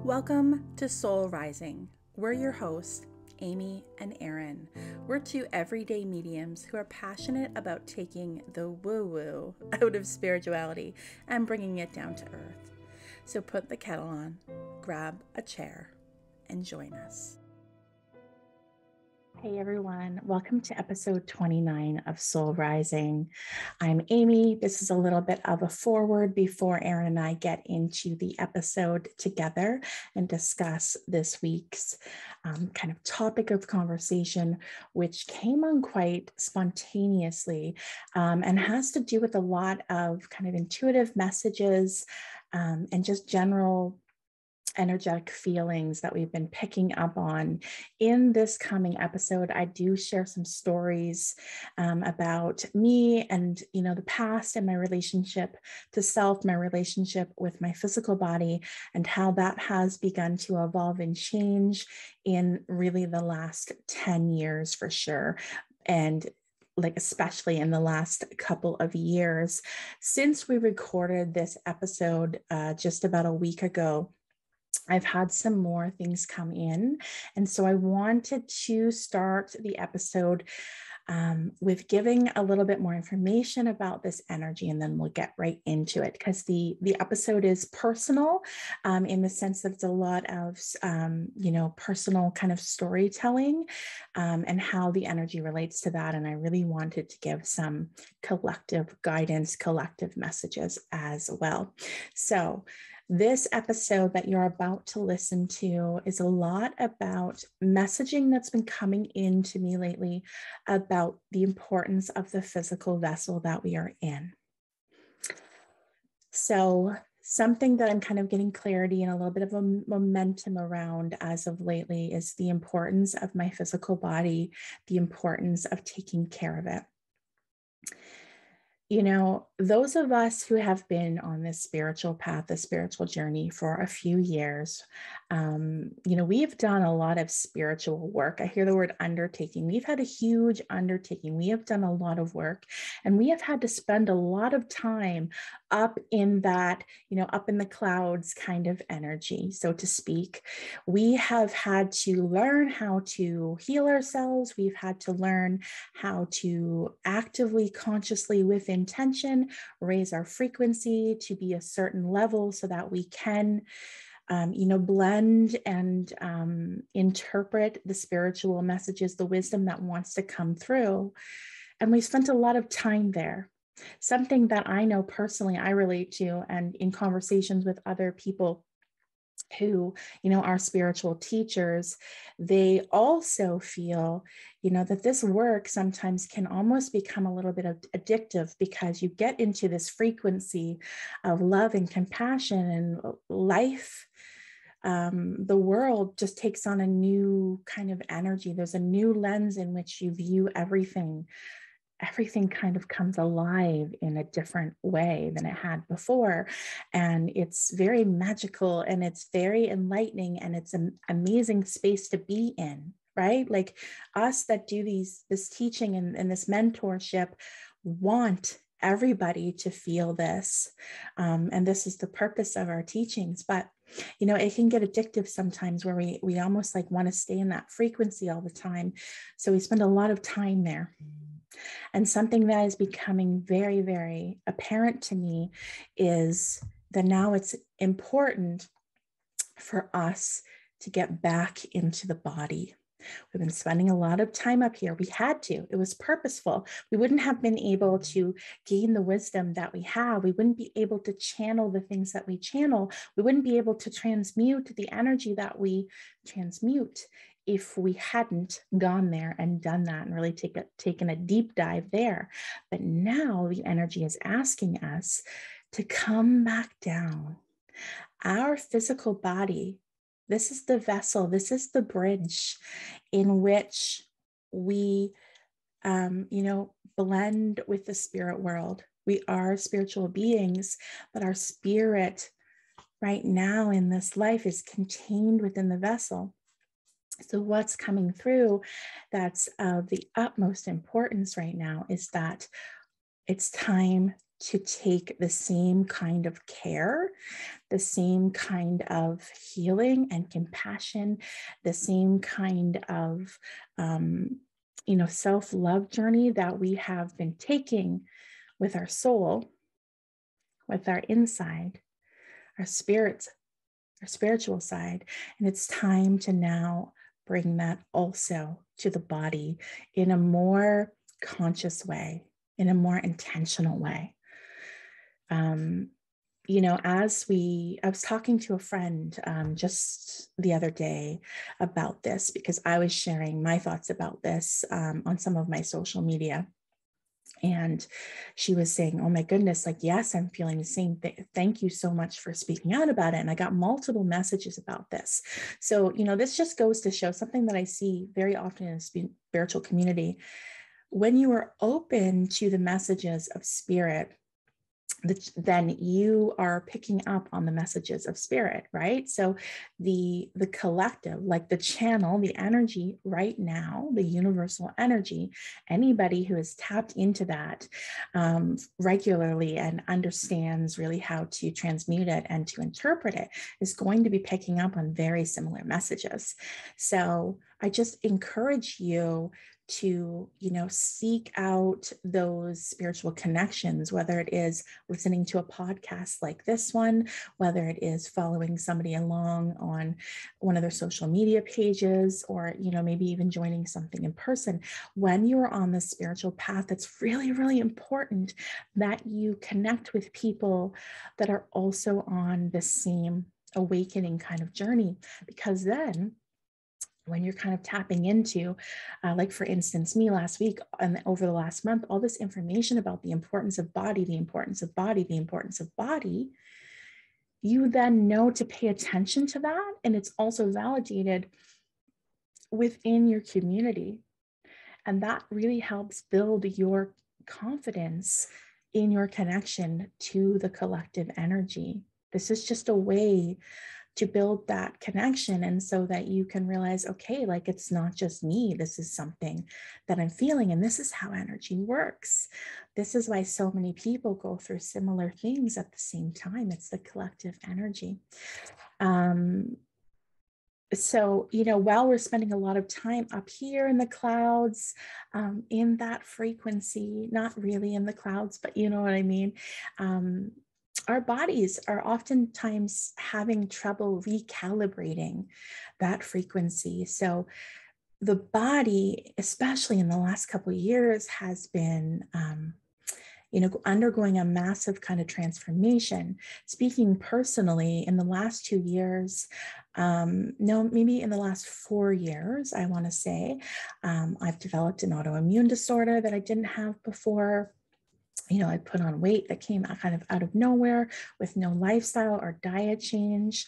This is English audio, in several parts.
Welcome to Soul Rising. We're your hosts, Amy and Erin. We're two everyday mediums who are passionate about taking the woo-woo out of spirituality and bringing it down to earth. So put the kettle on, grab a chair, and join us. Hey everyone, welcome to episode 29 of Soul Rising. I'm Amy. This is a little bit of a forward before Erin and I get into the episode together and discuss this week's kind of topic of conversation, which came on quite spontaneously and has to do with a lot of kind of intuitive messages and just general energetic feelings that we've been picking up on. In this coming episode, I do share some stories about me and, the past and my relationship to self, my relationship with my physical body, and how that has begun to evolve and change in really the last 10 years for sure. And especially in the last couple of years since we recorded this episode just about a week ago. I've had some more things come in. And so I wanted to start the episode with giving a little bit more information about this energy, and then we'll get right into it, because the episode is personal in the sense that it's a lot of, personal kind of storytelling and how the energy relates to that. And I really wanted to give some collective guidance, collective messages as well. So this episode that you're about to listen to is a lot about messaging that's been coming in to me lately about the importance of the physical vessel that we are in. So something that I'm kind of getting clarity and a little bit of a momentum around as of lately is the importance of my physical body, the importance of taking care of it. Those of us who have been on this spiritual path, the spiritual journey for a few years, we have done a lot of spiritual work. I hear the word undertaking. We've had a huge undertaking. We have done a lot of work, and we have had to spend a lot of time up in that, up in the clouds kind of energy, so to speak. We have had to learn how to heal ourselves. We've had to learn how to actively, consciously, with intention, raise our frequency to be a certain level so that we can blend and interpret the spiritual messages, the wisdom that wants to come through. And we spent a lot of time there. Something that I know personally I relate to, and in conversations with other people who, are spiritual teachers, they also feel, that this work sometimes can almost become a little bit addictive, because you get into this frequency of love and compassion and life. The world just takes on a new kind of energy. There's a new lens in which you view everything. Everything kind of comes alive in a different way than it had before. And it's very magical, and it's very enlightening, and it's an amazing space to be in, right? Like us that do this teaching and this mentorship want everybody to feel this. And this is the purpose of our teachings. But it can get addictive sometimes, where we almost want to stay in that frequency all the time. So we spend a lot of time there. And something that is becoming very, very apparent to me is that now it's important for us to get back into the body. We've been spending a lot of time up here. We had to. It was purposeful. We wouldn't have been able to gain the wisdom that we have. We wouldn't be able to channel the things that we channel. We wouldn't be able to transmute the energy that we transmute if we hadn't gone there and done that and really taken a deep dive there. But now the energy is asking us to come back down. Our physical body, this is the vessel, this is the bridge in which we, blend with the spirit world. We are spiritual beings, but our spirit right now in this life is contained within the vessel. So what's coming through that's of the utmost importance right now is that it's time to take the same kind of care, the same kind of healing and compassion, the same kind of, self-love journey that we have been taking with our soul, with our inside, our spirits, our spiritual side. And it's time to now bring that also to the body in a more conscious way, in a more intentional way. I was talking to a friend just the other day about this, because I was sharing my thoughts about this on some of my social media. And she was saying, oh my goodness, like, yes, I'm feeling the same thing. Thank you so much for speaking out about it. And I got multiple messages about this. So, this just goes to show something that I see very often in the spiritual community. When you are open to the messages of spirit, then you are picking up on the messages of spirit, right? So the collective, like the channel, the energy right now, the universal energy, anybody who has tapped into that regularly and understands really how to transmute it and to interpret it is going to be picking up on very similar messages. So I just encourage you to, seek out those spiritual connections, whether it is listening to a podcast like this one, whether it is following somebody along on one of their social media pages, or, maybe even joining something in person. When you are on the spiritual path, it's really, really important that you connect with people that are also on the same awakening kind of journey, because then when you're kind of tapping into, like for instance, me last week and over the last month, all this information about the importance of body, the importance of body, the importance of body, you then know to pay attention to that. And it's also validated within your community. And that really helps build your confidence in your connection to the collective energy. This is just a way to build that connection. And so that you can realize, okay, like it's not just me, this is something that I'm feeling. And this is how energy works. This is why so many people go through similar things at the same time. It's the collective energy. So, while we're spending a lot of time up here in the clouds, in that frequency, not really in the clouds, but you know what I mean? Our bodies are oftentimes having trouble recalibrating that frequency. So the body, especially in the last couple of years, has been undergoing a massive kind of transformation. Speaking personally, in the last 2 years, maybe in the last 4 years, I want to say, I've developed an autoimmune disorder that I didn't have before. I put on weight that came kind of out of nowhere with no lifestyle or diet change.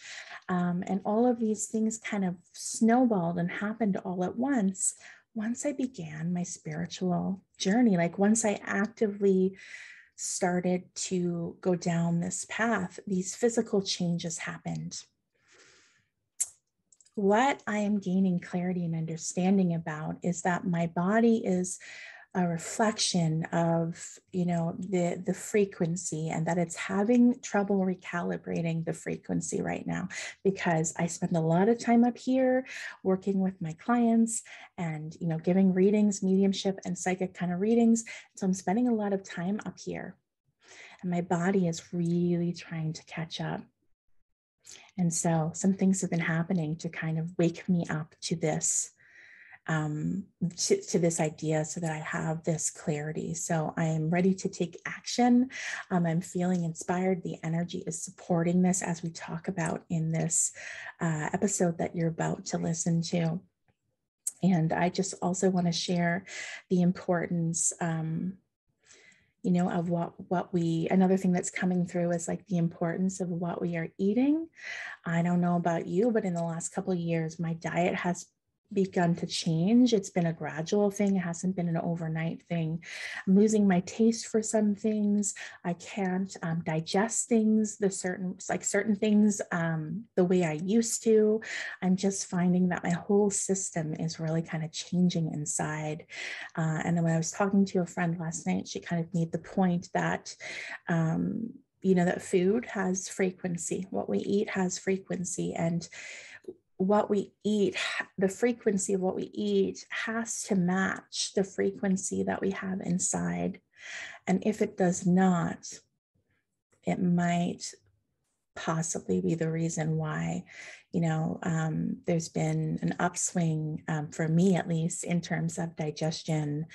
And all of these things kind of snowballed and happened all at once I began my spiritual journey. Like once I actively started to go down this path, these physical changes happened. What I am gaining clarity and understanding about is that my body is a reflection of, the frequency, and that it's having trouble recalibrating the frequency right now, because I spend a lot of time up here working with my clients and, giving readings, mediumship and psychic kind of readings. So I'm spending a lot of time up here, and my body is really trying to catch up. And so some things have been happening to kind of wake me up to this, to this idea, so that I have this clarity. So I am ready to take action. I'm feeling inspired. The energy is supporting this, as we talk about in this episode that you're about to listen to. And I just also want to share the importance, of what we, another thing that's coming through is like the importance of what we are eating. I don't know about you, but in the last couple of years, my diet has begun to change. It's been a gradual thing. It hasn't been an overnight thing. I'm losing my taste for some things. I can't digest things, certain things the way I used to. I'm just finding that my whole system is really kind of changing inside. And then when I was talking to a friend last night, she kind of made the point that that food has frequency. What we eat has frequency, and what we eat, the frequency of what we eat has to match the frequency that we have inside. And if it does not, it might possibly be the reason why, there's been an upswing for me, at least in terms of digestion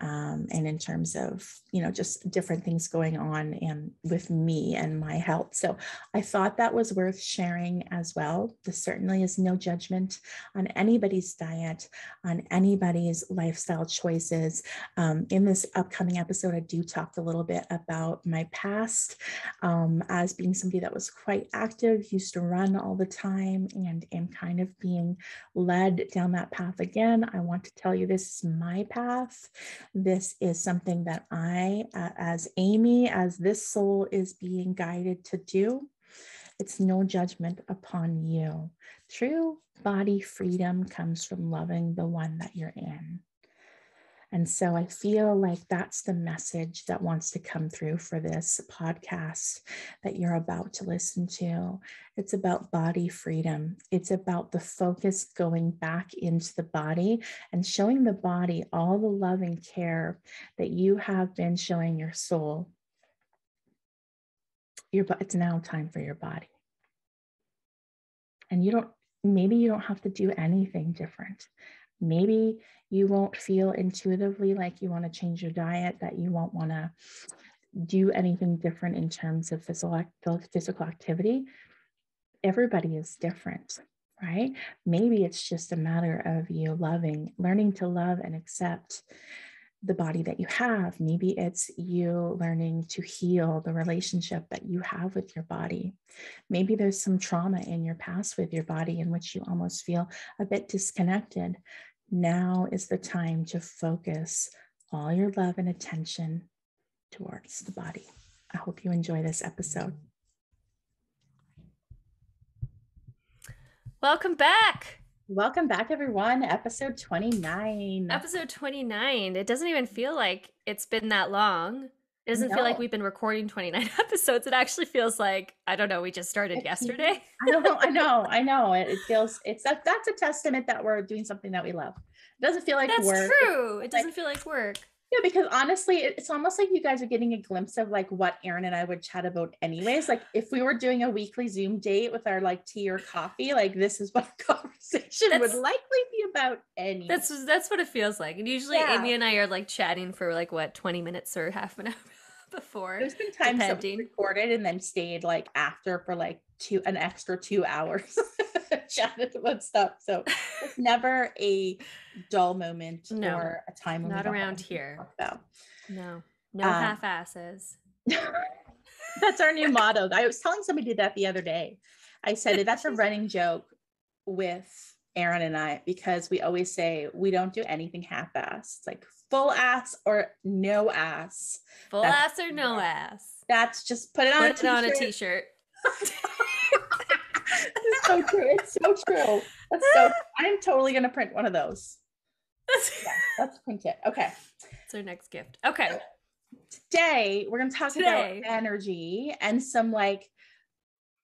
and in terms of, just different things going on and with me and my health. So I thought that was worth sharing as well. This certainly is no judgment on anybody's diet, on anybody's lifestyle choices. In this upcoming episode, I do talk a little bit about my past as being somebody that was quite active, used to run all the time, and am kind of being led down that path again. I want to tell you, this is my path. This is something that I, as Amy, as this soul, is being guided to do. It's no judgment upon you. True body freedom comes from loving the one that you're in. And so I feel like that's the message that wants to come through for this podcast that you're about to listen to. It's about body freedom. It's about the focus going back into the body and showing the body all the love and care that you have been showing your soul. It's now time for your body. And maybe you don't have to do anything different. Maybe you won't feel intuitively like you want to change your diet, that you won't want to do anything different in terms of physical activity. Everybody is different, right? Maybe it's just a matter of you learning to love and accept the body that you have. Maybe it's you learning to heal the relationship that you have with your body. Maybe there's some trauma in your past with your body in which you almost feel a bit disconnected. Now is the time to focus all your love and attention towards the body. I hope you enjoy this episode. Welcome back. Welcome back, everyone. Episode 29. Episode 29. It doesn't even feel like it's been that long. It doesn't feel like we've been recording 29 episodes. It actually feels like, I don't know, we just started yesterday. I know. It feels, that's a testament that we're doing something that we love. It doesn't feel like work. That's true. It doesn't feel like work. Yeah, because honestly, it's almost like you guys are getting a glimpse of like what Erin and I would chat about anyways. Like if we were doing a weekly Zoom date with our like tea or coffee, like this is what a conversation would likely be about anyway. That's what it feels like. And usually Amy and I are like chatting for like 20 minutes or half an hour before. There's been times that we recorded and then stayed like after for like an extra 2 hours chatted about stuff. So it's never a dull moment or a time when not around here. No half asses. That's our new motto. I was telling somebody that the other day. I said that's a running joke with Erin and I, because we always say we don't do anything half-assed. It's like full ass or no ass. Full ass or no ass. That's just put it on a t-shirt. It's so true. It's so true. I'm totally going to print one of those. Yeah, let's print it. Okay. It's our next gift. Okay. Today, we're going to talk about energy and some like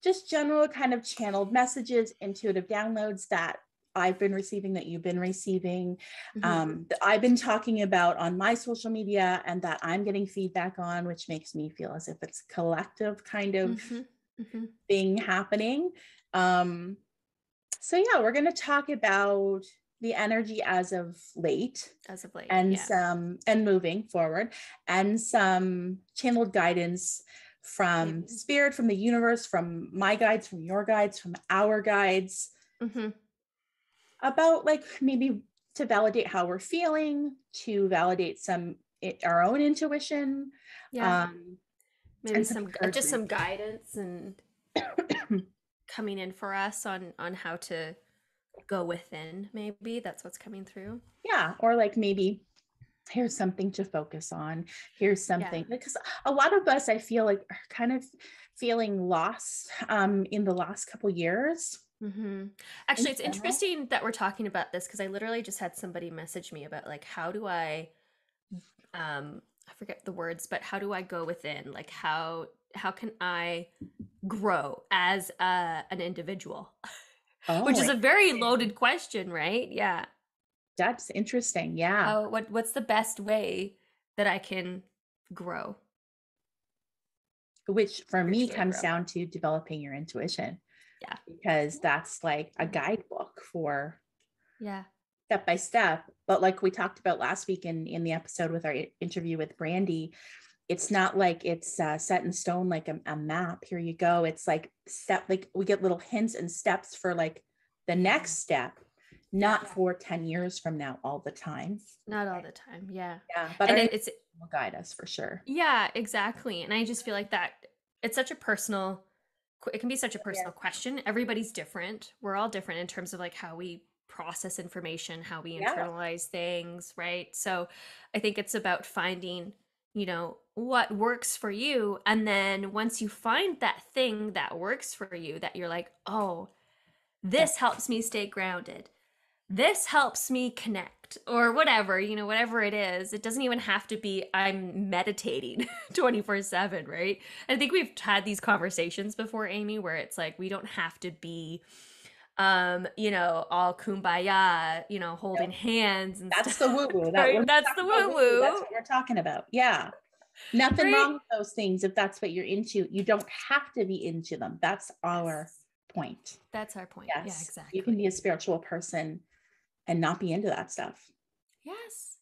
just general kind of channeled messages, intuitive downloads that I've been receiving, that you've been receiving, that I've been talking about on my social media and that I'm getting feedback on, which makes me feel as if it's a collective kind of thing happening. So yeah, we're going to talk about the energy as of late, and and moving forward, and some channeled guidance from spirit, from the universe, from my guides, from your guides, from our guides, about like maybe to validate how we're feeling, to validate our own intuition, maybe some guidance and coming in for us on how to go within, maybe that's what's coming through. Yeah. Or like maybe here's something to focus on. Here's something, because a lot of us, I feel like, are kind of feeling lost in the last couple years. Mm-hmm. Actually, it's interesting that we're talking about this because I literally just had somebody message me about like, how do I forget the words, but how do I go within? Like how can I grow as an individual? Which is a very loaded question, right? Yeah. That's interesting. Yeah. What's the best way that I can grow? Which for me comes down to developing your intuition. Yeah. Because that's like a guidebook for step by step. But like we talked about last week in the episode with our interview with Brandy, it's not like it's set in stone, like a map. Here you go. It's like like we get little hints and steps for like the next step, not for 10 years from now all the time. Not all the time. Yeah. Yeah. But and it will guide us for sure. Yeah, exactly. And I just feel like that it's such a personal, it can be such a personal question. Everybody's different. We're all different in terms of like how we process information, how we internalize things, right? So I think it's about finding, you know, what works for you. And then once you find that thing that works for you, that you're like, oh, this helps me stay grounded. This helps me connect, or whatever, you know, whatever it is. It doesn't even have to be I'm meditating 24/7, right? I think we've had these conversations before, Amy, where it's like we don't have to be you know, all kumbaya, you know, holding hands and that's stuff. the woo-woo. That's the woo-woo. That's what we're talking about. Yeah. Nothing wrong with those things if that's what you're into. You don't have to be into them. That's our point. That's our point. Yes. Yeah, exactly. You can be a spiritual person and not be into that stuff. Yes.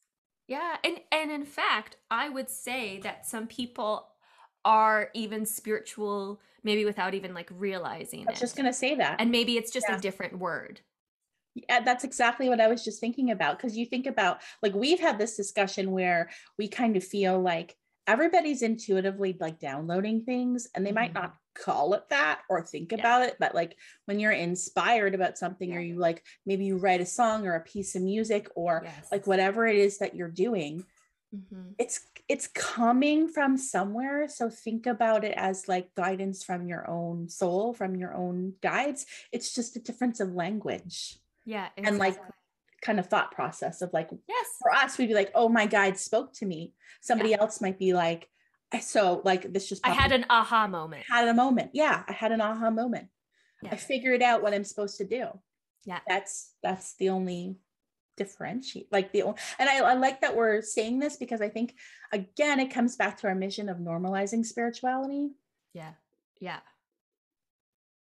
Yeah. And in fact, I would say that some people are even spiritual, maybe without even like realizing it. I was just going to say that. And maybe it's just a different word. Yeah, that's exactly what I was just thinking about. Because you think about, like, we've had this discussion where we kind of feel like everybody's intuitively like downloading things, and they might not call it that or think about it, but like when you're inspired about something, or you like maybe you write a song or a piece of music, or like whatever it is that you're doing, it's coming from somewhere. So think about it as like guidance from your own soul, from your own guides. It's just a difference of language. Yeah, exactly. And like kind of thought process of like, for us, we'd be like, oh, my guide spoke to me. Somebody else might be like, so like this just, I had an aha moment. Yeah, I had an aha moment. I figured out what I'm supposed to do. Yeah. That's the only differentiate, like and I like that we're saying this, because I think, again, it comes back to our mission of normalizing spirituality. Yeah.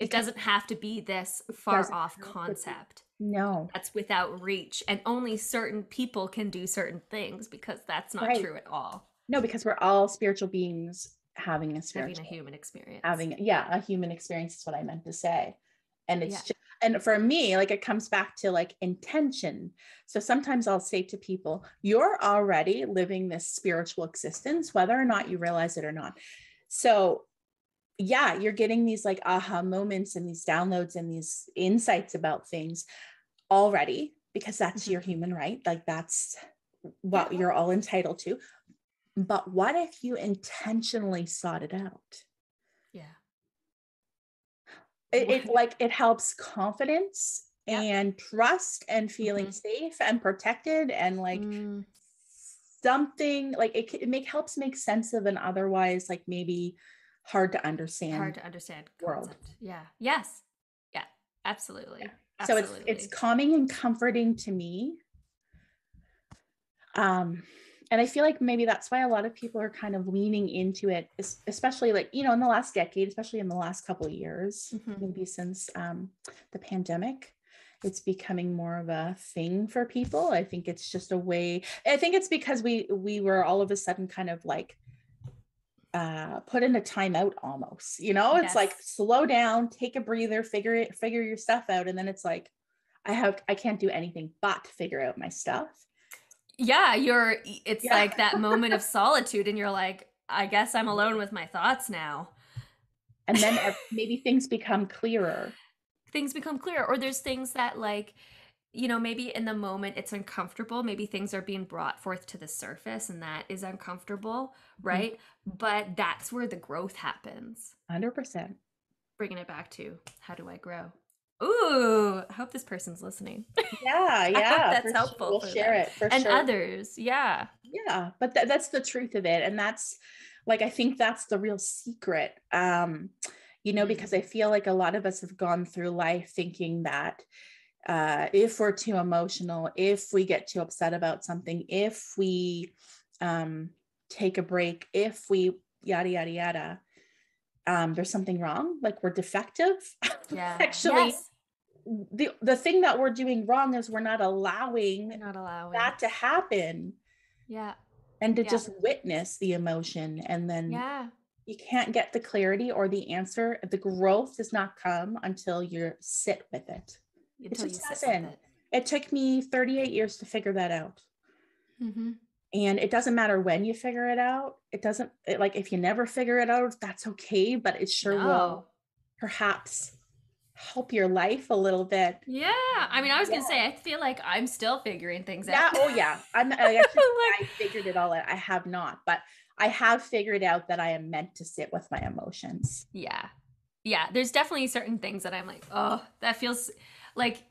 It doesn't have to be this far off concept. No. That's without reach, and only certain people can do certain things, because that's not true at all. No, because we're all spiritual beings having a human experience. A human experience is what I meant to say. And it's just, and for me, like, it comes back to like intention. So sometimes I'll say to people, you're already living this spiritual existence, whether or not you realize it or not. So yeah, you're getting these like aha moments and these downloads and these insights about things already, because that's your human right. Like, that's what you're all entitled to. But what if you intentionally sought it out? Yeah. It helps confidence and trust and feeling safe and protected, and like something like it helps make sense of an otherwise like maybe hard to understand world. Concept. Yeah. Yes. Yeah. Absolutely. Yeah. Absolutely. So it's calming and comforting to me. And I feel like maybe that's why a lot of people are kind of leaning into it, especially like, you know, in the last decade, especially in the last couple of years, maybe since the pandemic, it's becoming more of a thing for people. I think it's just a way. I think it's because we were all of a sudden kind of like put in a timeout almost, you know. It's like, slow down, take a breather, figure your stuff out, and then it's like I can't do anything but figure out my stuff. Yeah, it's like that moment of solitude, and you're like, I guess I'm alone with my thoughts now. And then maybe things become clearer. things become clear, or there's things that like, maybe in the moment it's uncomfortable. Maybe things are being brought forth to the surface and that is uncomfortable, right? But that's where the growth happens. 100%. Bringing it back to how do I grow? Ooh, I hope this person's listening. Yeah, I hope yeah. that's helpful We'll for share them it for and sure. others. Yeah. Yeah, but that's the truth of it. And that's like, I think that's the real secret. Because I feel like a lot of us have gone through life thinking that if we're too emotional, if we get too upset about something, if we take a break, if we yada, yada, yada, there's something wrong, like we're defective. Yeah. Actually, yes. the thing that we're doing wrong is we're not allowing that to happen. Yeah. And to just witness the emotion. And then you can't get the clarity or the answer. The growth does not come until you sit with it. It just doesn't. It took me 38 years to figure that out. And it doesn't matter when you figure it out. Like if you never figure it out, that's okay, but it sure will perhaps help your life a little bit. Yeah. I mean, I was going to say, I feel like I'm still figuring things out. Yeah. Oh yeah. I figured it all out. I have not, but I have figured out that I am meant to sit with my emotions. Yeah. Yeah. There's definitely certain things that I'm like, oh, that feels like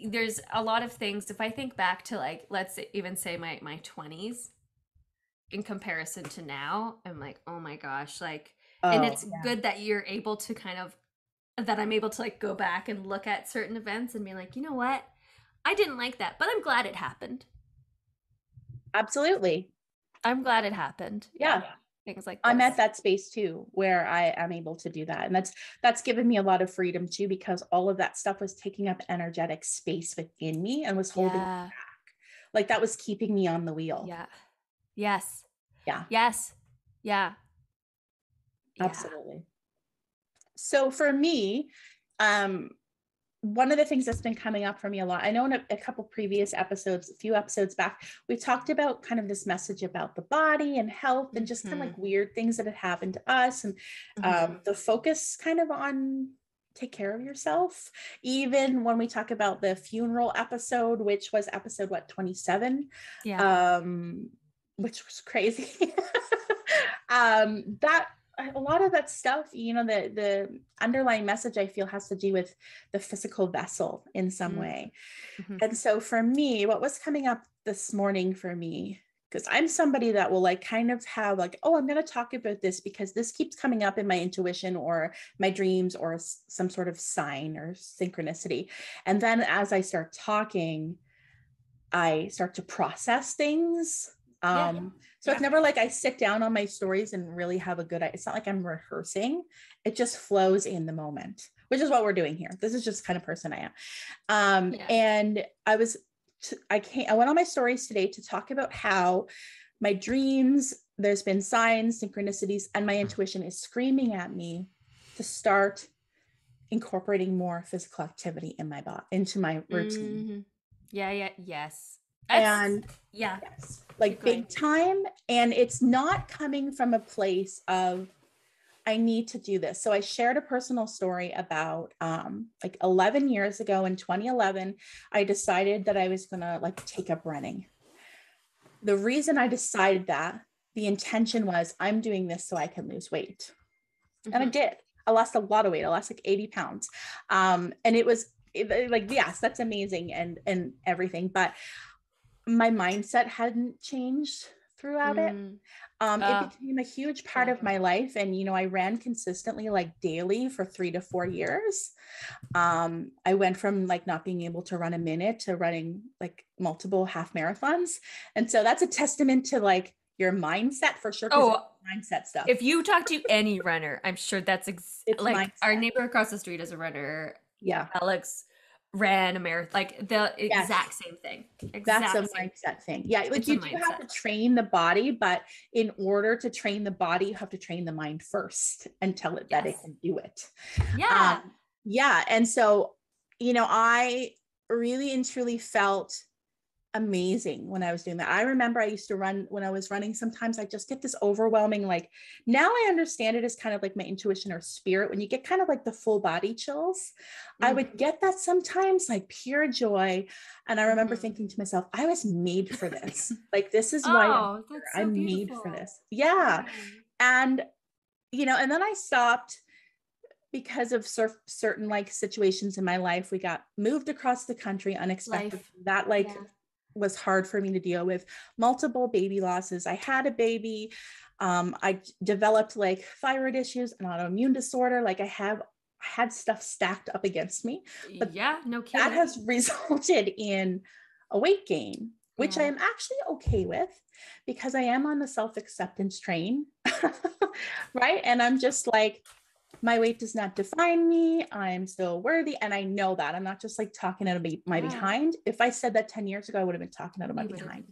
there's a lot of things. If I think back to like, let's even say my 20s in comparison to now, I'm like, oh my gosh, like, and it's good that you're able to that I'm able to like go back and look at certain events and be like, you know what? I didn't like that, but I'm glad it happened. Absolutely. I'm glad it happened. Yeah. Things like this. I'm at that space too, where I am able to do that. And that's given me a lot of freedom too, because all of that stuff was taking up energetic space within me and was holding me back. Like that was keeping me on the wheel. Yeah. Yes. Yeah. Yes. Yeah. Absolutely. So for me, one of the things that's been coming up for me a lot, I know in a couple previous episodes, a few episodes back, we talked about kind of this message about the body and health and just kind of like weird things that had happened to us. And the focus kind of on take care of yourself. Even when we talk about the funeral episode, which was episode, 27? Yeah. Which was crazy. That a lot of that stuff, the underlying message I feel has to do with the physical vessel in some way. And so for me, what was coming up this morning for me, because I'm somebody that will like kind of have like, oh, I'm going to talk about this because this keeps coming up in my intuition or my dreams or some sort of sign or synchronicity. And then as I start talking, I start to process things. So it's never like I sit down on my stories and really have a good, it's not like I'm rehearsing. It just flows in the moment, which is what we're doing here. This is just kind of person I am. And I went on my stories today to talk about how my dreams, there's been signs, synchronicities, and my intuition is screaming at me to start incorporating more physical activity in my body, into my routine. Yes. Like big time. And it's not coming from a place of, I need to do this. So I shared a personal story about like 11 years ago in 2011, I decided that I was going to like take up running. The reason I decided that, the intention was I'm doing this so I can lose weight. And I did. I lost a lot of weight. I lost like 80 pounds. And it was like, yes, that's amazing and everything. But my mindset hadn't changed throughout it. It became a huge part of my life. And, I ran consistently like daily for 3 to 4 years. I went from like not being able to run a minute to running like multiple half marathons. And so that's a testament to like your mindset for sure. Mindset stuff. If you talk to any runner, I'm sure that's like mindset. Our neighbor across the street is a runner. Yeah. Alex ran a marathon, like the exact same thing. That's a mindset thing. Yeah. Like you do have to train the body, but in order to train the body, you have to train the mind first and tell it that it can do it. And so, I really and truly felt amazing when I was doing that. I remember I used to run when I was running. Sometimes I just get this overwhelming, like now I understand it as kind of like my intuition or spirit. When you get kind of like the full body chills, I would get that sometimes, like pure joy. And I remember thinking to myself, I was made for this. Like, this is why I'm made for this. Yeah. And, you know, and then I stopped because of certain like situations in my life. We got moved across the country unexpectedly. That was hard for me to deal with. Multiple baby losses. I had a baby. I developed like thyroid issues, an autoimmune disorder. Like I had stuff stacked up against me. But no kidding. That has resulted in a weight gain, which I am actually okay with because I am on the self-acceptance train, right? And I'm just like, my weight does not define me. I'm still worthy. And I know that. I'm not just like talking out of my behind. If I said that 10 years ago, I would have been talking out of my behind.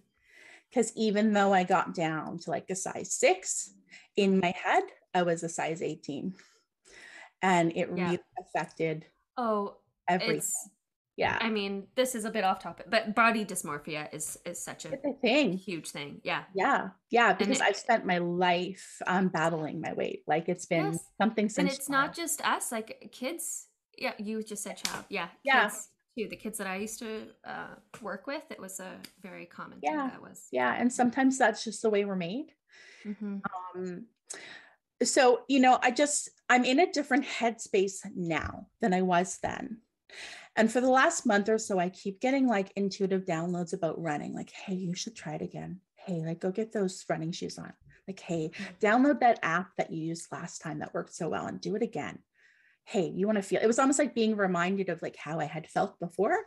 Because even though I got down to like a size 6, in my head, I was a size 18. And it really affected everything. Yeah. I mean, this is a bit off topic, but body dysmorphia is such a huge thing. Yeah. Yeah. Yeah. Because I've spent my life battling my weight. Like it's been something since. And it's not just us, like kids. Yeah. You just said child. Yeah. Kids too. The kids that I used to work with, it was a very common thing that was. Yeah. And sometimes that's just the way we're made. So, you know, I'm in a different headspace now than I was then. And for the last month or so, I keep getting like intuitive downloads about running. Like, hey, you should try it again. Hey, like go get those running shoes on. Like, hey, download that app that you used last time that worked so well and do it again. Hey, you want to feel, it was almost like being reminded of like how I had felt before.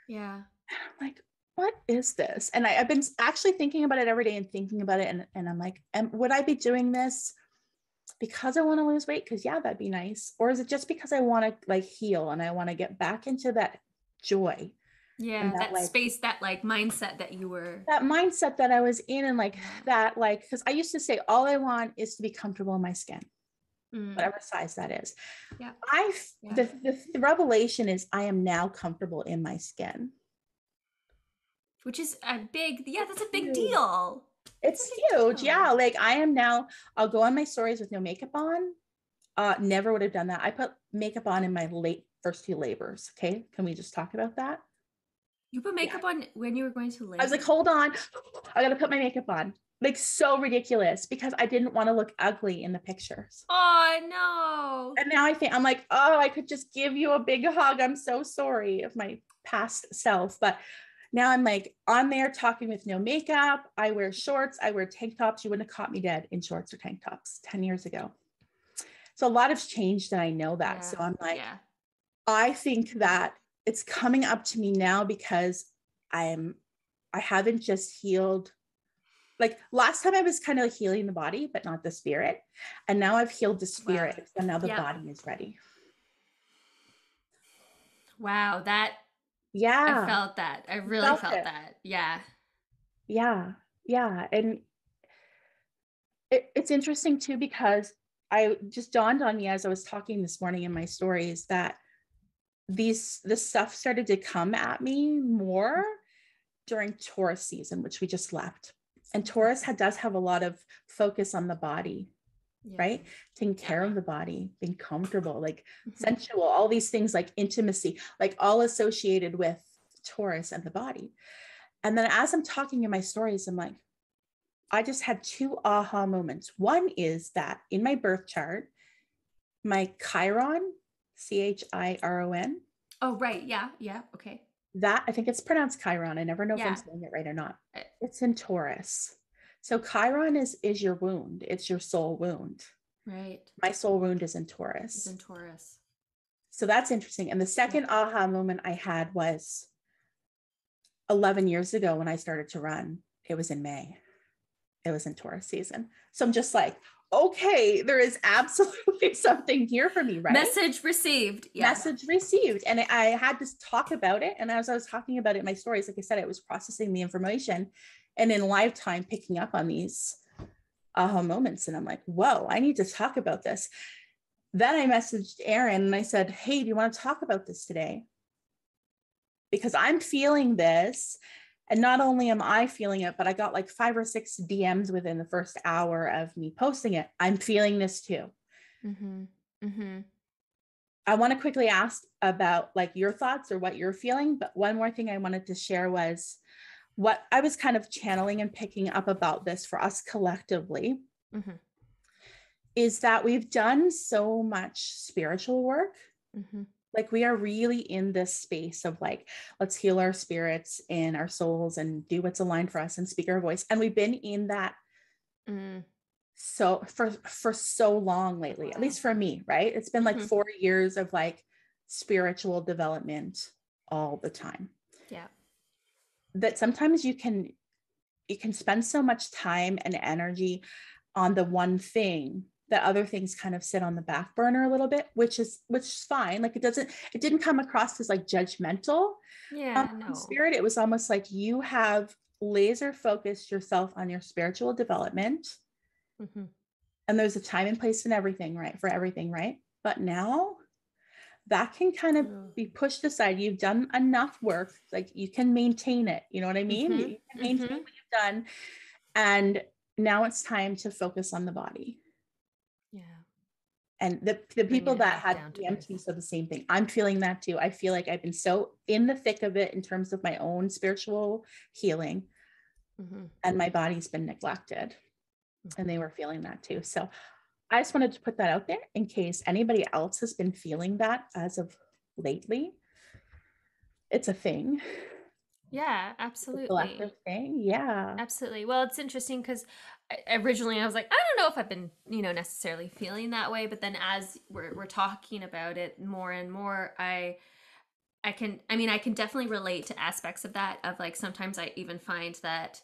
Yeah. And I'm like, what is this? And I've been actually thinking about it every day and thinking about it. And I'm like, would I be doing this because I want to lose weight? Because that'd be nice. Or is it just because I want to like heal and I want to get back into that joy? Yeah. That like, space, that like mindset that you were. That mindset that I was in. And like that, like, because I used to say, all I want is to be comfortable in my skin, whatever size that is. Yeah. The revelation is I am now comfortable in my skin. Which is a big, that's a big deal. It's huge. Yeah. Like I am now, I'll go on my stories with no makeup on. Never would have done that. I put makeup on in my first 2 labors. Okay. Can we just talk about that? You put makeup on when you were going to labor? I was like, hold on. I got to put my makeup on. Like so ridiculous because I didn't want to look ugly in the pictures. Oh no. And now I'm like, oh, I could just give you a big hug. I'm so sorry of my past self. But now I'm like on there talking with no makeup. I wear shorts. I wear tank tops. You wouldn't have caught me dead in shorts or tank tops 10 years ago. So a lot has changed and I know that. So I'm like, I think that it's coming up to me now because I haven't just healed. Like last time I was kind of healing the body, but not the spirit. And now I've healed the spirit. Wow. And now the body is ready. Wow. I felt that. I really felt that. Yeah. Yeah. Yeah. And it's interesting too, because I just dawned on me as I was talking this morning in my stories that this stuff started to come at me more during Taurus season, which we just left. And Taurus does have a lot of focus on the body, right? Taking care of the body, being comfortable, like sensual, all these things like intimacy, like all associated with Taurus and the body. And then as I'm talking in my stories, I'm like, I just had 2 aha moments. One is that in my birth chart, my Chiron, Chiron. Oh, right. Yeah. Yeah. Okay. That I think it's pronounced Chiron. I never know if I'm saying it right or not. It's in Taurus. So Chiron is your wound. It's your soul wound. Right. My soul wound is in Taurus. It's in Taurus. So that's interesting. And the second aha moment I had was 11 years ago when I started to run. It was in May. It was in Taurus season. So I'm just like, okay, there is absolutely something here for me, right? Message received. Yeah. Message received. And I had to talk about it. And as I was talking about it in my stories, like I said, I was processing the information and in lifetime picking up on these aha moments. And I'm like, whoa, I need to talk about this. Then I messaged Erin and I said, hey, do you want to talk about this today? Because I'm feeling this. And not only am I feeling it, but I got like 5 or 6 DMs within the first hour of me posting it. I'm feeling this too. Mm-hmm. Mm-hmm. I want to quickly ask about like your thoughts or what you're feeling. But one more thing I wanted to share was what I was kind of channeling and picking up about this for us collectively, Mm-hmm. is that we've done so much spiritual work. Mm-hmm. Like we are really in this space of like, let's heal our spirits and our souls and do what's aligned for us and speak our voice. And we've been in that so for so long lately, at least for me, right? It's been like 4 years of like spiritual development all the time. Yeah. That sometimes you can spend so much time and energy on the one thing that other things kind of sit on the back burner a little bit, which is fine. Like it didn't come across as like judgmental. Yeah, no. Spirit, it was almost like you have laser focused yourself on your spiritual development. Mm-hmm. And there's a time and place and everything, right? For everything, right? But now that can kind of be pushed aside. You've done enough work, like you can maintain it. You know what I mean? Mm-hmm. You can maintain what you've done. And now it's time to focus on the body. Yeah. And the people that had DM'd me said the same thing. I'm feeling that too. I feel like I've been so in the thick of it in terms of my own spiritual healing, and my body's been neglected. And they were feeling that too. So I just wanted to put that out there in case anybody else has been feeling that as of lately. It's a thing. Yeah, absolutely. It's a collective thing. Yeah. Absolutely. Well, it's interesting because originally I was like, I don't know if I've been, necessarily feeling that way. But then as we're talking about it more and more, I can definitely relate to aspects of that, of like, sometimes I even find that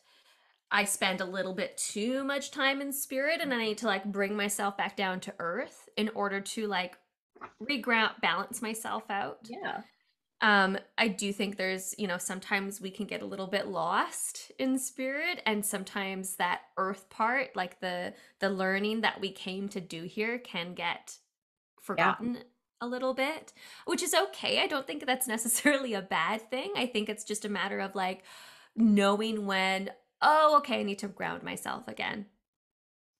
I spend a little bit too much time in spirit and I need to like bring myself back down to earth in order to like reground, balance myself out. Yeah. I do think there's, sometimes we can get a little bit lost in spirit, and sometimes that earth part, like the learning that we came to do here, can get forgotten a little bit, which is okay. I don't think that's necessarily a bad thing. I think it's just a matter of like knowing when, oh, okay, I need to ground myself again.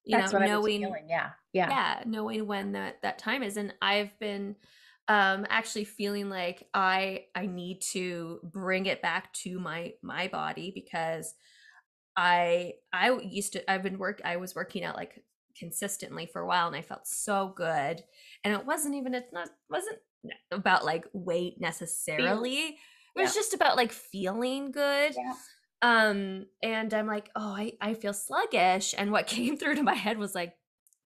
That's what I was feeling. Yeah. Knowing when that time is. And I've been actually feeling like I need to bring it back to my body, because I was working out like consistently for a while, and I felt so good. And it wasn't about like weight necessarily. It was just about like feeling good. Yeah. And I'm like, oh, I feel sluggish. And what came through to my head was like,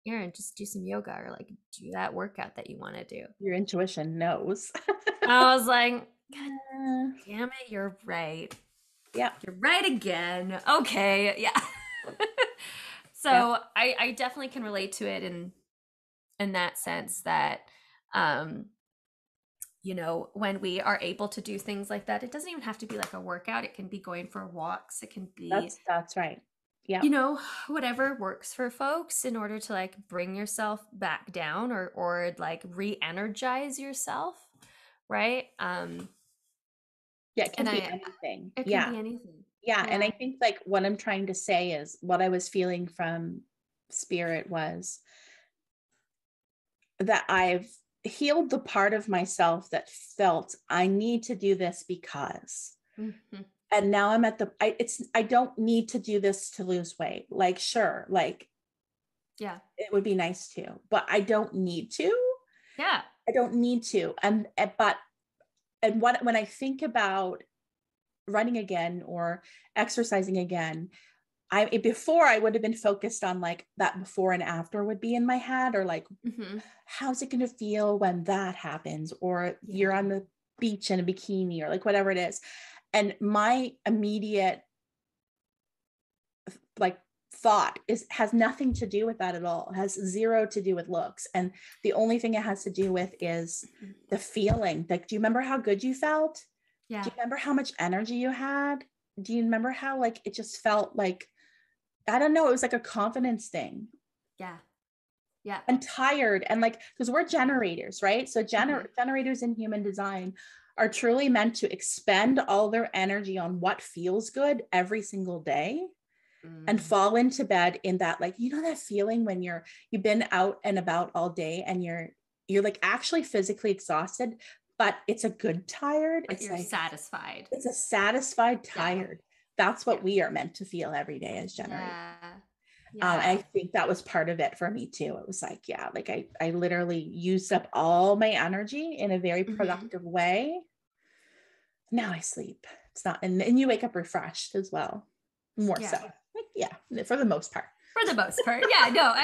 Erin, just do some yoga, or like do that workout that you want to do. Your intuition knows. I was like, God damn it, you're right. Yeah. You're right again. Okay. Yeah. So I definitely can relate to it in that sense that, when we are able to do things like that, it doesn't even have to be like a workout. It can be going for walks. It can be, that's right. Yeah. Whatever works for folks in order to like bring yourself back down or like re-energize yourself. Right. Yeah. It can be anything. It can be anything. Yeah. And I think like what I'm trying to say is what I was feeling from spirit was that I've healed the part of myself that felt I need to do this because, and now I'm at I don't need to do this to lose weight. Like, sure. Like, yeah, it would be nice to, but I don't need to. Yeah. I don't need to. When I think about running again or exercising again, before I would have been focused on like that before and after would be in my head, or like, how's it going to feel when that happens? Or you're on the beach in a bikini, or like whatever it is. And my immediate like thought has nothing to do with that at all. It has zero to do with looks. And the only thing it has to do with is the feeling. Like, do you remember how good you felt? Yeah. Do you remember how much energy you had? Do you remember how like it just felt like, I don't know, it was like a confidence thing. Yeah. Yeah. And tired. And like, because we're generators, right? So generators in human design are truly meant to expend all their energy on what feels good every single day and fall into bed in that, like, you know, that feeling when you've been out and about all day and you're like actually physically exhausted, but it's a good tired. But it's you're like satisfied. It's a satisfied tired. That's what we are meant to feel every day as generators. I think that was part of it for me too. It was like, like I literally used up all my energy in a very productive way. Now I sleep. It's not, and you wake up refreshed as well. More so. Like, for the most part. For the most part. Yeah, no,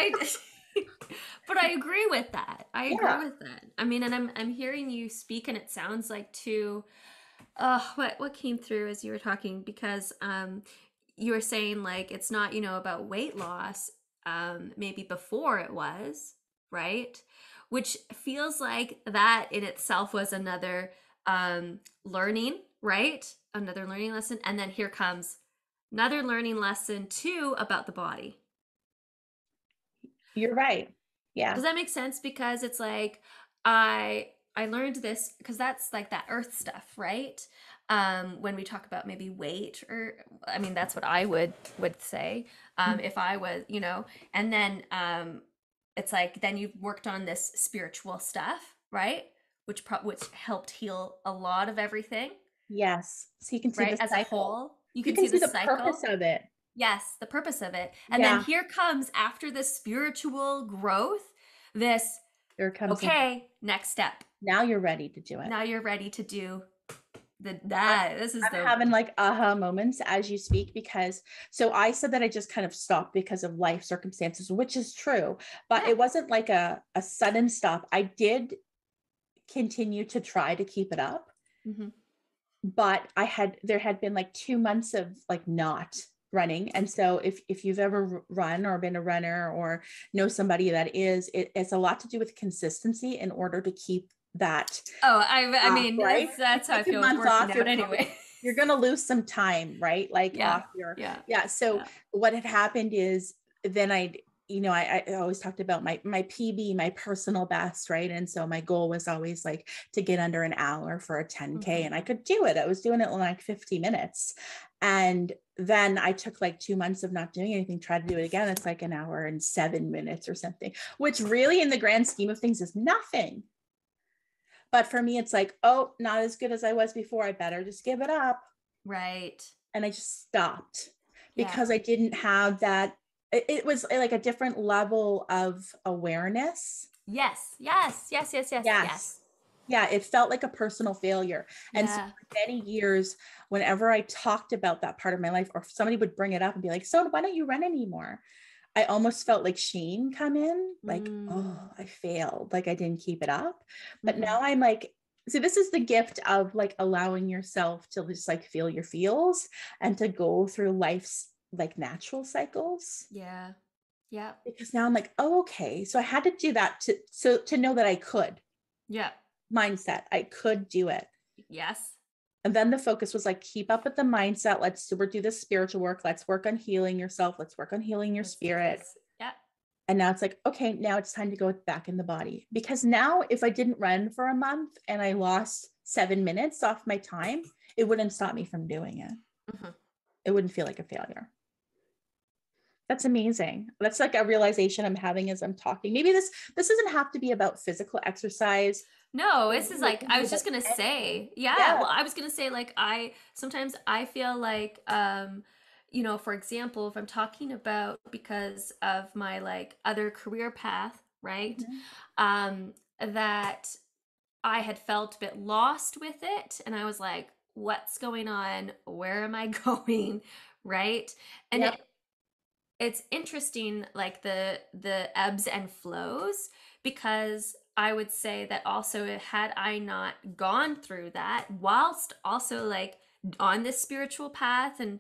but I agree with that. I agree with that. I mean, and I'm hearing you speak, and it sounds like too, what came through as you were talking, because you were saying like it's not, about weight loss, maybe before it was, right? Which feels like that in itself was another learning, right? Another learning lesson. And then here comes another learning lesson too about the body. You're right. Yeah. Does that make sense? Because it's like I learned this because that's like that earth stuff, right? When we talk about maybe weight, or I mean that's what I would say if I was, and then it's like then you've worked on this spiritual stuff, right? Which helped heal a lot of everything. Yes. So you can see the as cycle. A whole. You can see the cycle. Purpose of it. Yes, the purpose of it. And then here comes, after this spiritual growth, this, there comes next step. Now you're ready to do it. Now you're ready to do I'm having like aha moments as you speak, because so I said that I just kind of stopped because of life circumstances, which is true, but it wasn't like a sudden stop. I did continue to try to keep it up. But there had been like 2 months of like not running. And so if you've ever run or been a runner or know somebody that is, it's a lot to do with consistency in order to keep that. I mean, right? That's how I feel working out anyway. You're going to lose some time, right? Like off your, So what had happened is then I always talked about my PB, my personal best, right? And so my goal was always like to get under an hour for a 10K, and I could do it. I was doing it in like 50 minutes. And then I took like 2 months of not doing anything, tried to do it again. It's like an hour and 7 minutes or something, which really in the grand scheme of things is nothing. But for me, it's like, oh, not as good as I was before. I better just give it up. Right. And I just stopped because I didn't have that. It was like a different level of awareness. Yes. Yeah, it felt like a personal failure. And so for many years, whenever I talked about that part of my life, or if somebody would bring it up and be like, so why don't you run anymore? I almost felt like shame come in, like, oh, I failed, like I didn't keep it up. But now I'm like, so this is the gift of like allowing yourself to just like feel your feels and to go through life's like natural cycles. Yeah. Because now I'm like, oh, okay. So I had to do that to know that I could. Yeah. Mindset. I could do it. Yes. And then the focus was like, keep up with the mindset. Let's do this spiritual work. Let's work on healing yourself. Let's work on healing your spirit. Yeah. And now it's like, okay, now it's time to go back in the body. Because now if I didn't run for a month and I lost 7 minutes off my time, it wouldn't stop me from doing it. It wouldn't feel like a failure. That's amazing. That's like a realization I'm having as I'm talking. Maybe this doesn't have to be about physical exercise. No, this is like, I was just going to say, well, I was going to say like, sometimes I feel like, for example, if I'm talking about because of my like other career path, right? That I had felt a bit lost with it. And I was like, what's going on? Where am I going? Right. And it's interesting, like the ebbs and flows, because I would say that also had I not gone through that, whilst also like on this spiritual path and,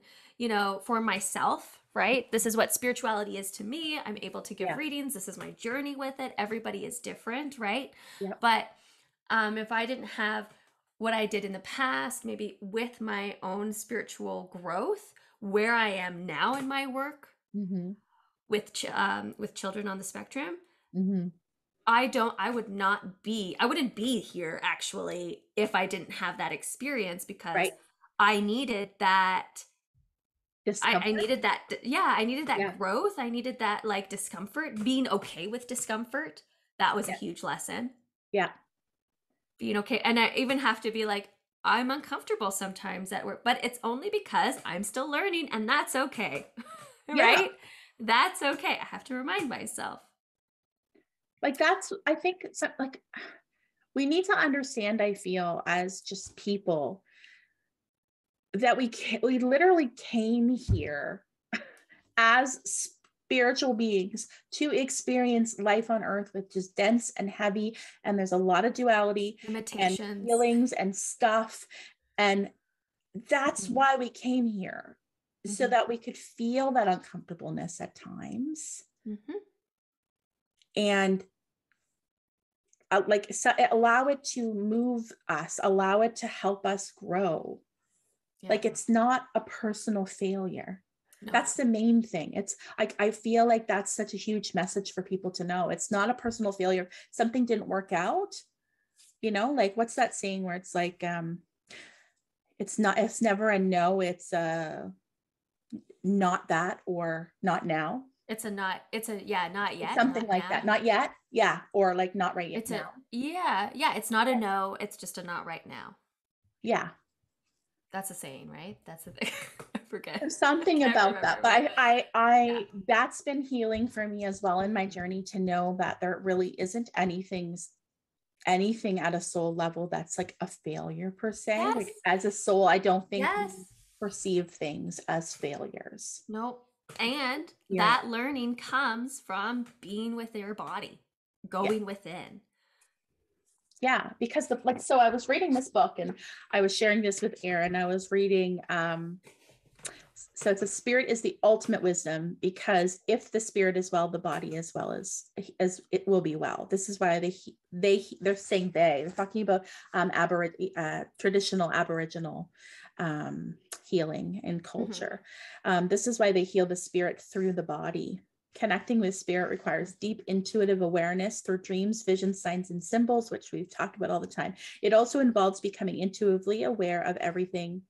for myself, right? This is what spirituality is to me. I'm able to give readings. This is my journey with it. Everybody is different, right? But if I didn't have what I did in the past, maybe with my own spiritual growth, where I am now in my work with children on the spectrum, I wouldn't be here actually if I didn't have that experience, because Right. I needed that. Discomfort. I needed that. Yeah. I needed that Yeah. growth. I needed that like discomfort, being okay with discomfort. That was a huge lesson. Yeah. Being okay. And I even have to be like, I'm uncomfortable sometimes at work, but it's only because I'm still learning, and that's okay. Right? That's okay. I have to remind myself. Like I think it's like, we need to understand, I feel, as just people, that we literally came here as spiritual beings to experience life on earth, which is dense and heavy, and there's a lot of duality Limitations and feelings and stuff, and that's why we came here, so that we could feel that uncomfortableness at times, and allow it to move us, allow it to help us grow. Like, it's not a personal failure. No. That's the main thing. It's like, I feel like that's such a huge message for people to know. It's not a personal failure. Something didn't work out, like, what's that saying where it's like, it's never a no, it's not that, or not now. Not yet. It's something like that. Not yet. Yeah. Or like, not right yet. It's not a no. It's just a not right now. Yeah. That's a saying, right? That's the thing. I forget. There's something about that. But I that's been healing for me as well in my journey, to know that there really isn't anything at a soul level that's like a failure per se. Yes. Like, as a soul, I don't think we perceive things as failures. Nope. And that learning comes from being with your body, going within. Yeah, because so I was reading this book, and I was sharing this with Erin. I was reading, so it's, a spirit is the ultimate wisdom, because if the spirit is well, the body as well as it will be well. This is why they're saying they're talking about traditional Aboriginal healing and culture. This is why they heal the spirit through the body. Connecting with spirit requires deep intuitive awareness through dreams, visions, signs, and symbols, which we've talked about all the time. It also involves becoming intuitively aware of everything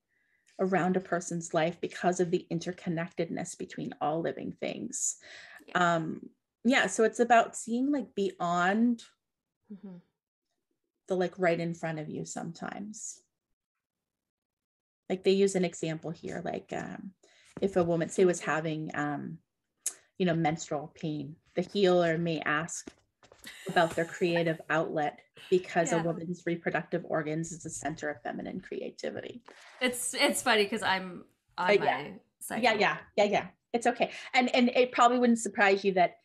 around a person's life because of the interconnectedness between all living things. So it's about seeing like beyond the like right in front of you sometimes. Like, they use an example here, like if a woman, say, was having menstrual pain, the healer may ask about their creative outlet, because a woman's reproductive organs is the center of feminine creativity. It's funny because I'm on my cycle. Yeah. It's okay. And it probably wouldn't surprise you that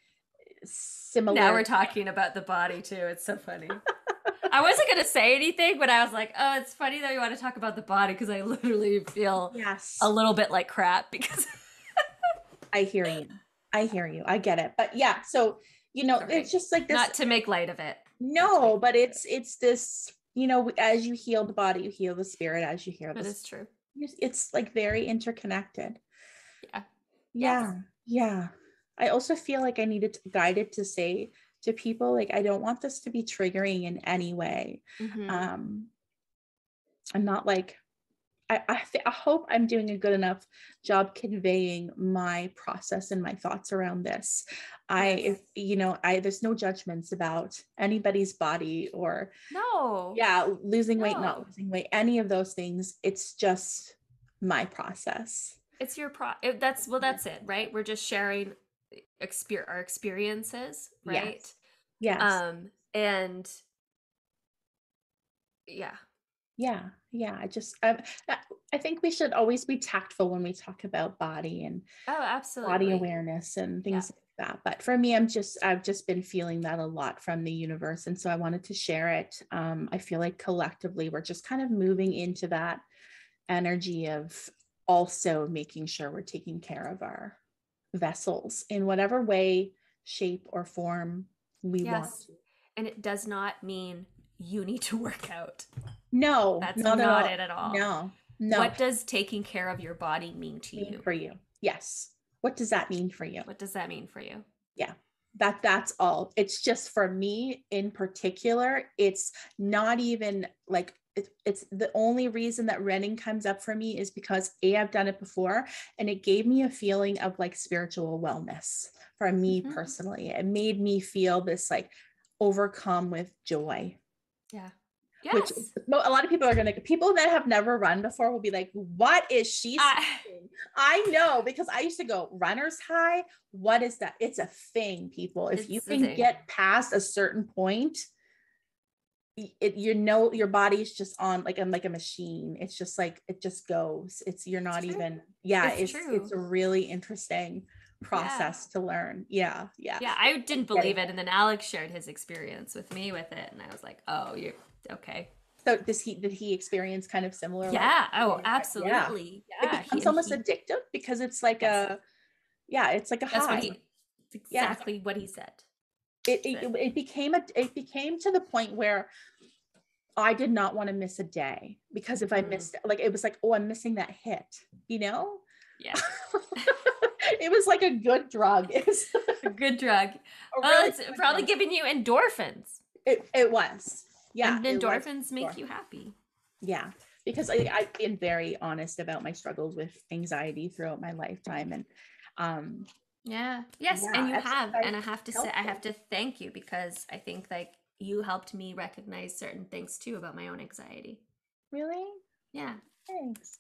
similar. Now we're talking about the body too. It's so funny. I wasn't going to say anything, but I was like, oh, it's funny that you want to talk about the body, because I literally feel a little bit like crap because I hear you. I get it. But yeah, so, it's just like this. Not to make light of it. No, but it's this, as you heal the body, you heal the spirit, as you heal the. That is true. It's like very interconnected. Yeah. Yeah. I also feel like I needed to guide it to say to people, like, I don't want this to be triggering in any way. I'm not like, I hope I'm doing a good enough job conveying my process and my thoughts around this. There's no judgments about anybody's body or losing weight, not losing weight, any of those things. It's just my process. It's your that's it, right? We're just sharing our experiences, right? Yes. And I think we should always be tactful when we talk about body and absolutely body awareness and things like that. But for me, I've just been feeling that a lot from the universe, and so I wanted to share it. I feel like collectively we're just kind of moving into that energy of also making sure we're taking care of our vessels in whatever way, shape, or form we want to. And it does not mean you need to work out. No, that's not it at all. No. What does taking care of your body mean to you? For you? Yes. What does that mean for you? What does that mean for you? Yeah. That's all. It's just for me in particular, it's not even like it's the only reason that running comes up for me is because I've done it before, and it gave me a feeling of like spiritual wellness for me personally. It made me feel this like overcome with joy. Yeah. Yes. Which a lot of people that have never run before will be like, what is she saying? I know, because I used to go runner's high. What is that? It's a thing, people. If you can get past a certain point, your body's just on like a machine. It's just like, it just goes. You're not even, it's a really interesting process to learn. Yeah. I didn't believe it. And then Alex shared his experience with me with it. And I was like, oh, you're okay. So did he experience kind of similar? Yeah. Absolutely. Yeah. It becomes almost addictive because it's like it's like a high. Exactly what he said. It became to the point where I did not want to miss a day, because if I missed, like, it was like, oh, I'm missing that hit, Yeah. It was like a good drug. It was a good drug. It's probably giving you endorphins. It was. Yeah. And endorphins make you happy. Yeah. Because I've been very honest about my struggles with anxiety throughout my lifetime. And and you have. And I have to say, I have to thank you, because I think like you helped me recognize certain things too about my own anxiety. Really? Yeah. Thanks.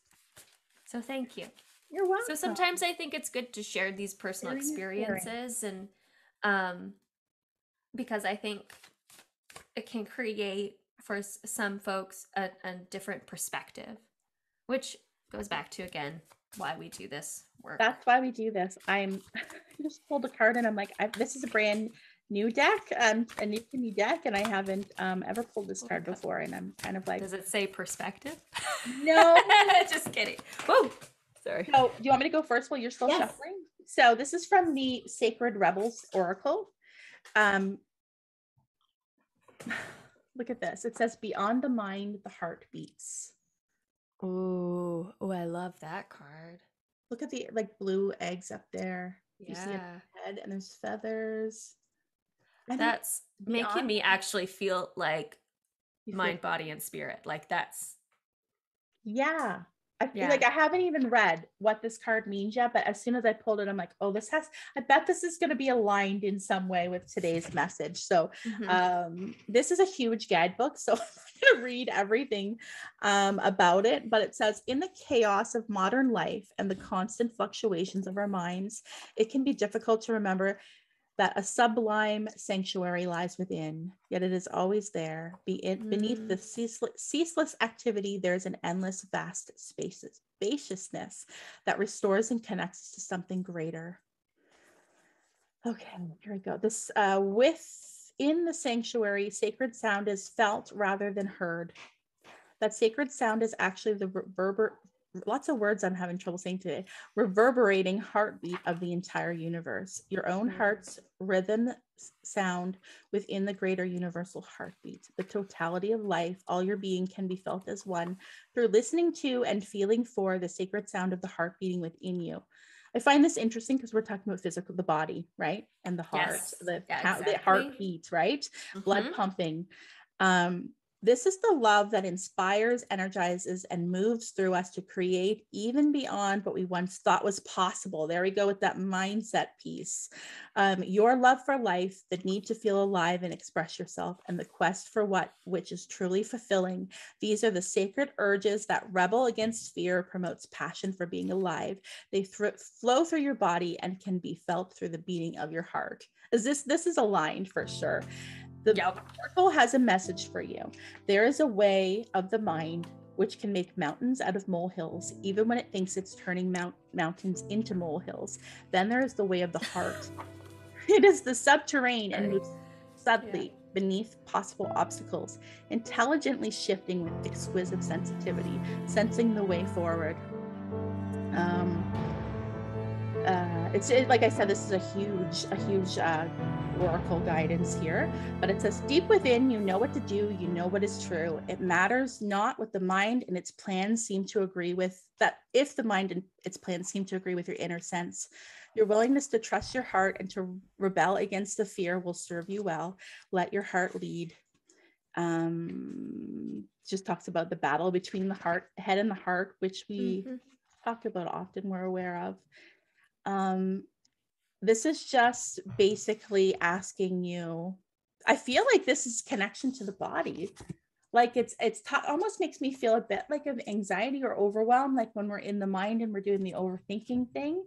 So thank you. You're welcome. So sometimes I think it's good to share these personal experiences, and because I think it can create for some folks a different perspective, which goes back to, again, why we do this work. That's why we do this. I just pulled a card and I'm like, this is a brand new deck, a new deck, and I haven't ever pulled this card before, and I'm kind of like, does it say perspective? No. Just kidding. Whoa. Sorry. So do you want me to go first while you're still shuffling? So this is from the Sacred Rebels Oracle. Look at this. It says, beyond the mind, the heart beats. Oh, I love that card. Look at the like blue eggs up there. Yeah. You see a head and there's feathers. That's making me actually feel like mind, body, and spirit. Like that's. Yeah. I feel like I haven't even read what this card means yet, but as soon as I pulled it, I'm like, oh, I bet this is going to be aligned in some way with today's message. So this is a huge guidebook. So I'm going to read everything about it, but it says, in the chaos of modern life and the constant fluctuations of our minds, it can be difficult to remember that a sublime sanctuary lies within, yet it is always there. Beneath the ceaseless activity, there's an endless, vast spaciousness that restores and connects to something greater. Okay, here we go. This within the sanctuary, sacred sound is felt rather than heard. That sacred sound is actually the lots of words I'm having trouble saying today, reverberating heartbeat of the entire universe, your own heart's rhythm sound within the greater universal heartbeat. The totality of life, all your being can be felt as one through listening to and feeling for the sacred sound of the heart beating within you. I find this interesting because we're talking about the body, right? And the heart, the heartbeat, right? Blood pumping. This is the love that inspires, energizes, and moves through us to create even beyond what we once thought was possible. There we go with that mindset piece. Your love for life, the need to feel alive and express yourself, and the quest for which is truly fulfilling. These are the sacred urges that rebel against fear, promotes passion for being alive. They flow through your body and can be felt through the beating of your heart. This is aligned for sure. The Oracle has a message for you. There is a way of the mind which can make mountains out of molehills, even when it thinks it's turning mountains into molehills. Then there is the way of the heart. It is the subterranean and moves subtly beneath possible obstacles, intelligently shifting with exquisite sensitivity, sensing the way forward. like I said, this is a huge oracle guidance here, but it says, deep within, you know what to do, you know what is true. It matters not what the mind and its plans seem to agree with, that if the mind and its plans seem to agree with your inner sense, your willingness to trust your heart and to rebel against the fear will serve you well. Let your heart lead. Just talks about the battle between the head and the heart, which we talk about often, we're aware of. This is just basically asking you, I feel like this is connection to the body. Like it's almost makes me feel a bit like of anxiety or overwhelm, like when we're in the mind and we're doing the overthinking thing.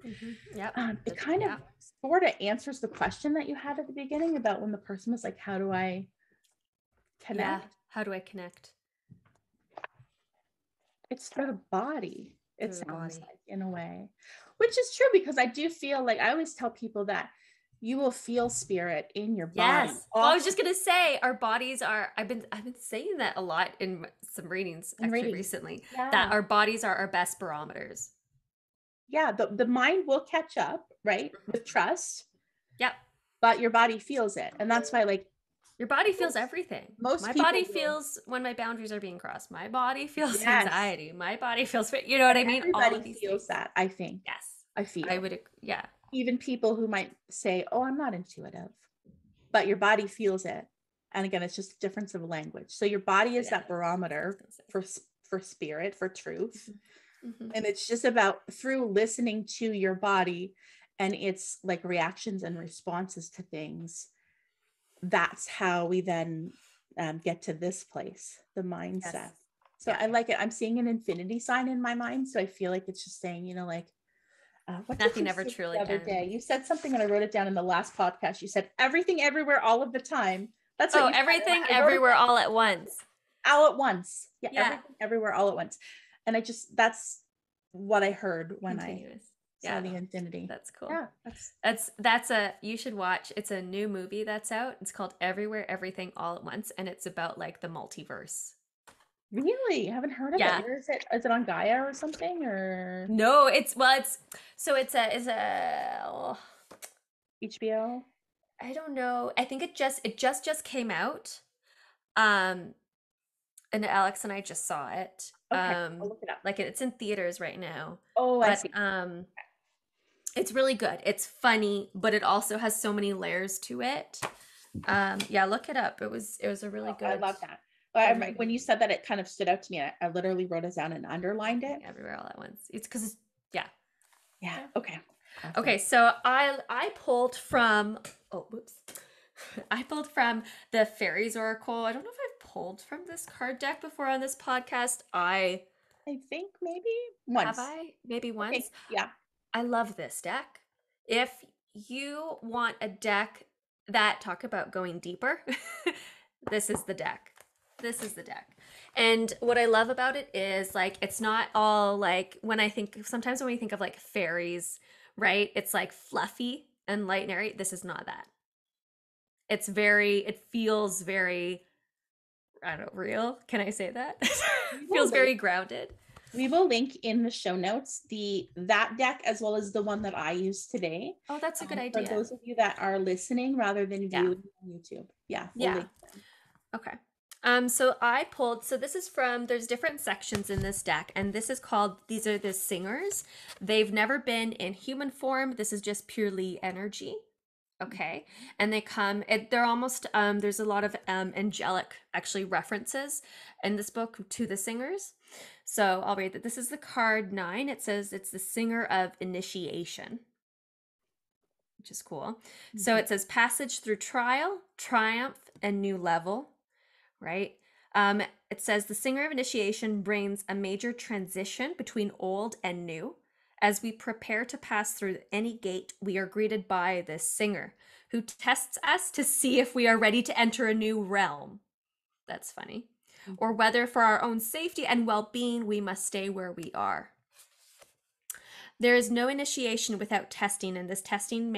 It kind of sort of answers the question that you had at the beginning about when the person was like, how do I connect? Yeah, how do I connect? It's through the body, it sounds like, in a way, which is true, because I do feel like, I always tell people that you will feel spirit in your body. Yes. Well, I was just gonna say, our bodies are, I've been saying that a lot in some readings recently, that our bodies are our best barometers. Yeah, the mind will catch up, right, with trust. Yep. But your body feels it, and that's why, like, your body feels everything. My body feels when my boundaries are being crossed. My body feels anxiety. My body feels, you know what I mean? Everybody all of these feels things. That, I think. Yes. I feel. I would, yeah. Even people who might say, oh, I'm not intuitive, but your body feels it. And again, it's just a difference of language. So your body is that barometer for spirit, for truth. And it's just about, through listening to your body and its like reactions and responses to things, that's how we then get to this place, the mindset. Yes. So I like it. I'm seeing an infinity sign in my mind. So I feel like it's just saying, you know, like, what nothing ever truly the other day? You said something, and I wrote it down in the last podcast. You said everything, everywhere, all of the time. That's what everything, everywhere, all at once. All at once. Yeah. Everything, everywhere, all at once. And that's what I heard when I saw the infinity. That's cool. Yeah, that's you should watch. It's a new movie that's out. It's called Everywhere, Everything, All at Once, and it's about like the multiverse. Really? I haven't heard of it. Where is it? Is it on Gaia or something? Or no, it's a HBO. I don't know. I think it just came out. And Alex and I just saw it. Okay, I'll look it up. Like it's in theaters right now. Oh, I see. It's really good. It's funny, but it also has so many layers to it. Yeah, look it up. It was a really good. I love that. When you said that, it kind of stood out to me. I literally wrote it down and underlined it. Everywhere, all at once. It's because yeah. Okay. Awesome. Okay. So I pulled from. Oh, whoops. I pulled from the Fairies Oracle. I don't know if I've pulled from this card deck before on this podcast. I think maybe once. Have I? Maybe once. Okay. Yeah. I love this deck. If you want a deck that talk about going deeper, this is the deck. This is the deck. And what I love about it is like, it's not all like sometimes when we think of like fairies, right? It's like fluffy and light and airy. This is not that. It feels very, I don't know, real. Can I say that? It feels very grounded. We will link in the show notes that deck as well as the one that I use today. Oh, that's a good idea. For those of you that are listening rather than viewing on YouTube. Yeah. Okay. So I pulled, there's different sections in this deck, and these are the singers. They've never been in human form. This is just purely energy. Okay. And they're almost, there's a lot of angelic actually references in this book to the singers. So I'll read that. This is the card 9. It says it's the singer of initiation, which is cool. Mm-hmm. So it says passage through trial, triumph, and new level, right? It says the singer of initiation brings a major transition between old and new. As we prepare to pass through any gate, we are greeted by this singer who tests us to see if we are ready to enter a new realm. That's funny. Or whether for our own safety and well-being, we must stay where we are. There is no initiation without testing, and this testing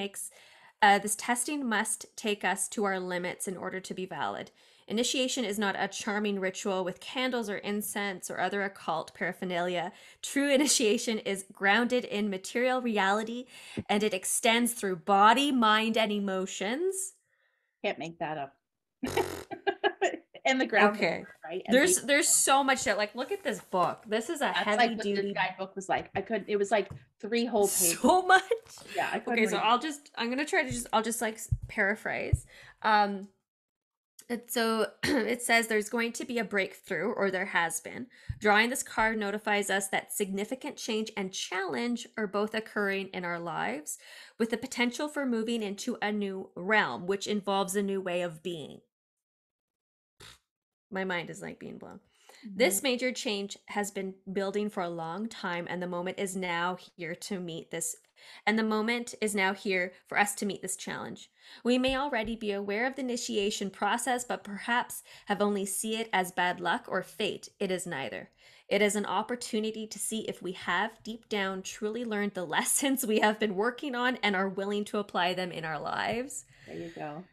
must take us to our limits in order to be valid. Initiation is not a charming ritual with candles or incense or other occult paraphernalia. True initiation is grounded in material reality, and it extends through body, mind, and emotions. Can't make that up. And the ground, okay, right? And there's so much that, like, look at this book. This is a heavy like what duty the guidebook was like. I couldn't. It was like 3 whole pages. so much. Yeah, I couldn't. Okay, so I'm gonna try to I'll just like paraphrase. So it says there's going to be a breakthrough, or there has been. Drawing this card notifies us that significant change and challenge are both occurring in our lives, with the potential for moving into a new realm, which involves a new way of being. My mind is like being blown. This major change has been building for a long time, and the moment is now here to meet this. And the moment is now here for us to meet this challenge. We may already be aware of the initiation process, but perhaps have only see it as bad luck or fate. It is neither. It is an opportunity to see if we have deep down truly learned the lessons we have been working on and are willing to apply them in our lives. There you go.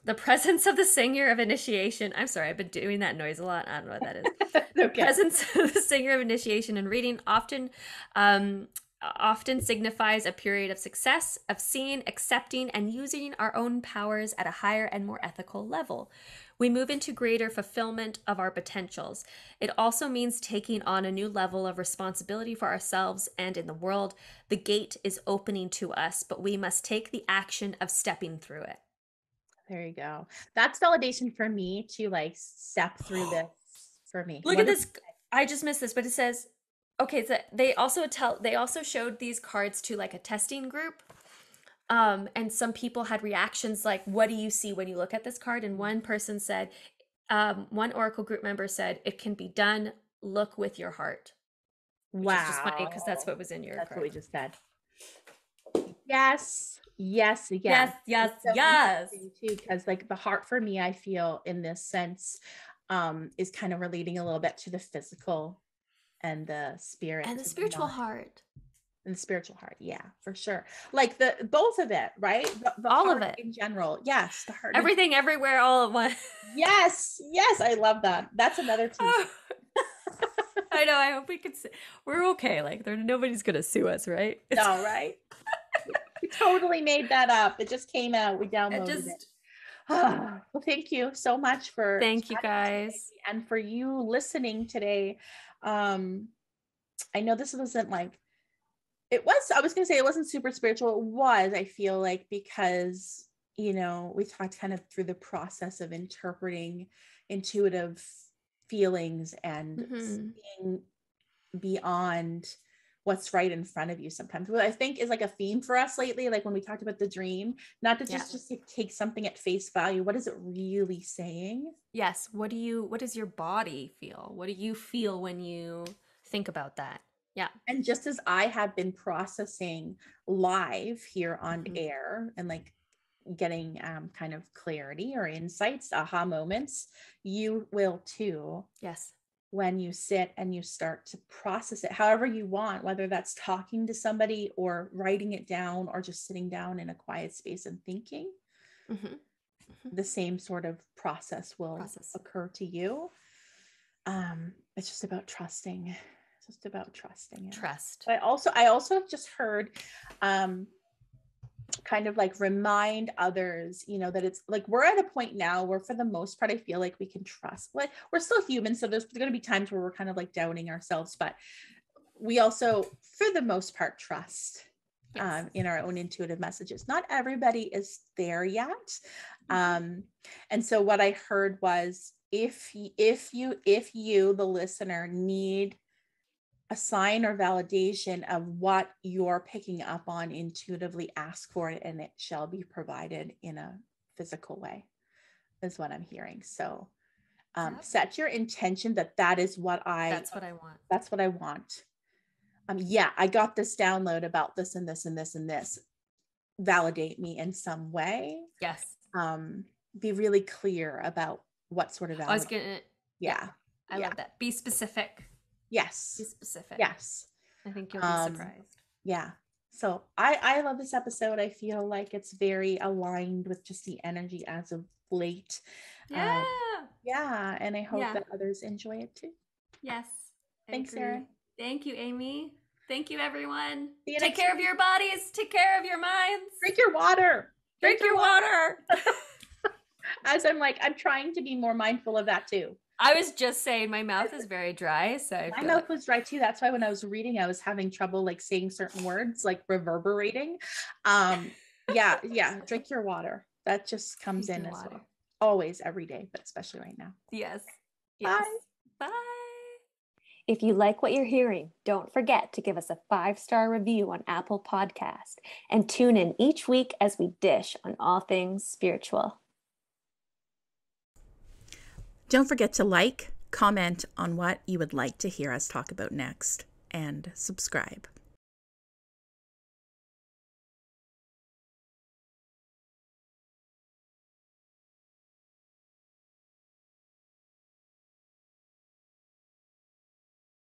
The presence of the singer of initiation. I'm sorry, I've been doing that noise a lot. I don't know what that is. Okay. Presence of the singer of initiation and reading often signifies a period of success, of seeing, accepting, and using our own powers at a higher and more ethical level. We move into greater fulfillment of our potentials. It also means taking on a new level of responsibility for ourselves and in the world. The gate is opening to us, but we must take the action of stepping through it. There you go. That's validation for me to like step through this for me. Look at this. I just missed this, but it says, okay, so they also showed these cards to like a testing group. And some people had reactions like, what do you see when you look at this card? And one person said, one Oracle group member said, it can be done. Look with your heart. Wow. Which is just funny because that's what was in your That's card. what we just said. Yes. Yes. Yes. Yes. So yes. Too, because like the heart for me, I feel in this sense, is kind of relating a little bit to the physical and the spirit and the spiritual heart. And the spiritual heart, yeah, for sure. Like the both of it, right? The all heart of it in general. Yes, the heart. Everything, everywhere, all at once. Yes, I love that. That's another teacher. I know. I hope we could. We're okay. Like, nobody's gonna sue us, right? No, right? We totally made that up. It just came out. We downloaded it. Well, thank you so much for. Thank you guys, and for you listening today. I know this wasn't like. It was. I was gonna say it wasn't super spiritual. It was. I feel like because we talked kind of through the process of interpreting intuitive feelings and seeing beyond what's right in front of you sometimes. What I think is like a theme for us lately, like when we talked about the dream, not to just take something at face value. What is it really saying? Yes. What does your body feel? What do you feel when you think about that? Yeah. And just as I have been processing live here on air and like getting kind of clarity or insights, aha moments, you will too. Yes. When you sit and you start to process it however you want, whether that's talking to somebody or writing it down or just sitting down in a quiet space and thinking, the same sort of process will occur to you. It's just about trusting. It's just about trusting it. Trust. But I also have just heard kind of like remind others, that it's like we're at a point now where for the most part I feel like we can trust. Like we're still human, so there's going to be times where we're kind of like doubting ourselves, but we also for the most part trust in our own intuitive messages. Not everybody is there yet. And so what I heard was if you the listener need a sign or validation of what you're picking up on intuitively, ask for it and it shall be provided in a physical way, is what I'm hearing. So set your intention that's what I want. That's what I want. I got this download about this and this and this and this. Validate me in some way. Yes. Be really clear about what sort of validation. I love that. Be specific. Yes. Be specific. Yes. I think you'll be surprised. Yeah. So I love this episode. I feel like it's very aligned with just the energy as of late. Yeah. Yeah. And I hope that others enjoy it too. Yes. Thanks, Erin. Thank you, Amy. Thank you, everyone. Take care of your bodies. Take care of your minds. Drink your water. Drink your water. As I'm trying to be more mindful of that too. I was just saying my mouth is very dry. So my mouth was dry too. That's why when I was reading, I was having trouble saying certain words, reverberating. Yeah. Drink your water. That just comes in as well. Always, every day, but especially right now. Yes. Bye. Bye. If you like what you're hearing, don't forget to give us a 5-star review on Apple Podcast and tune in each week as we dish on all things spiritual. Don't forget to comment on what you would like to hear us talk about next, and subscribe.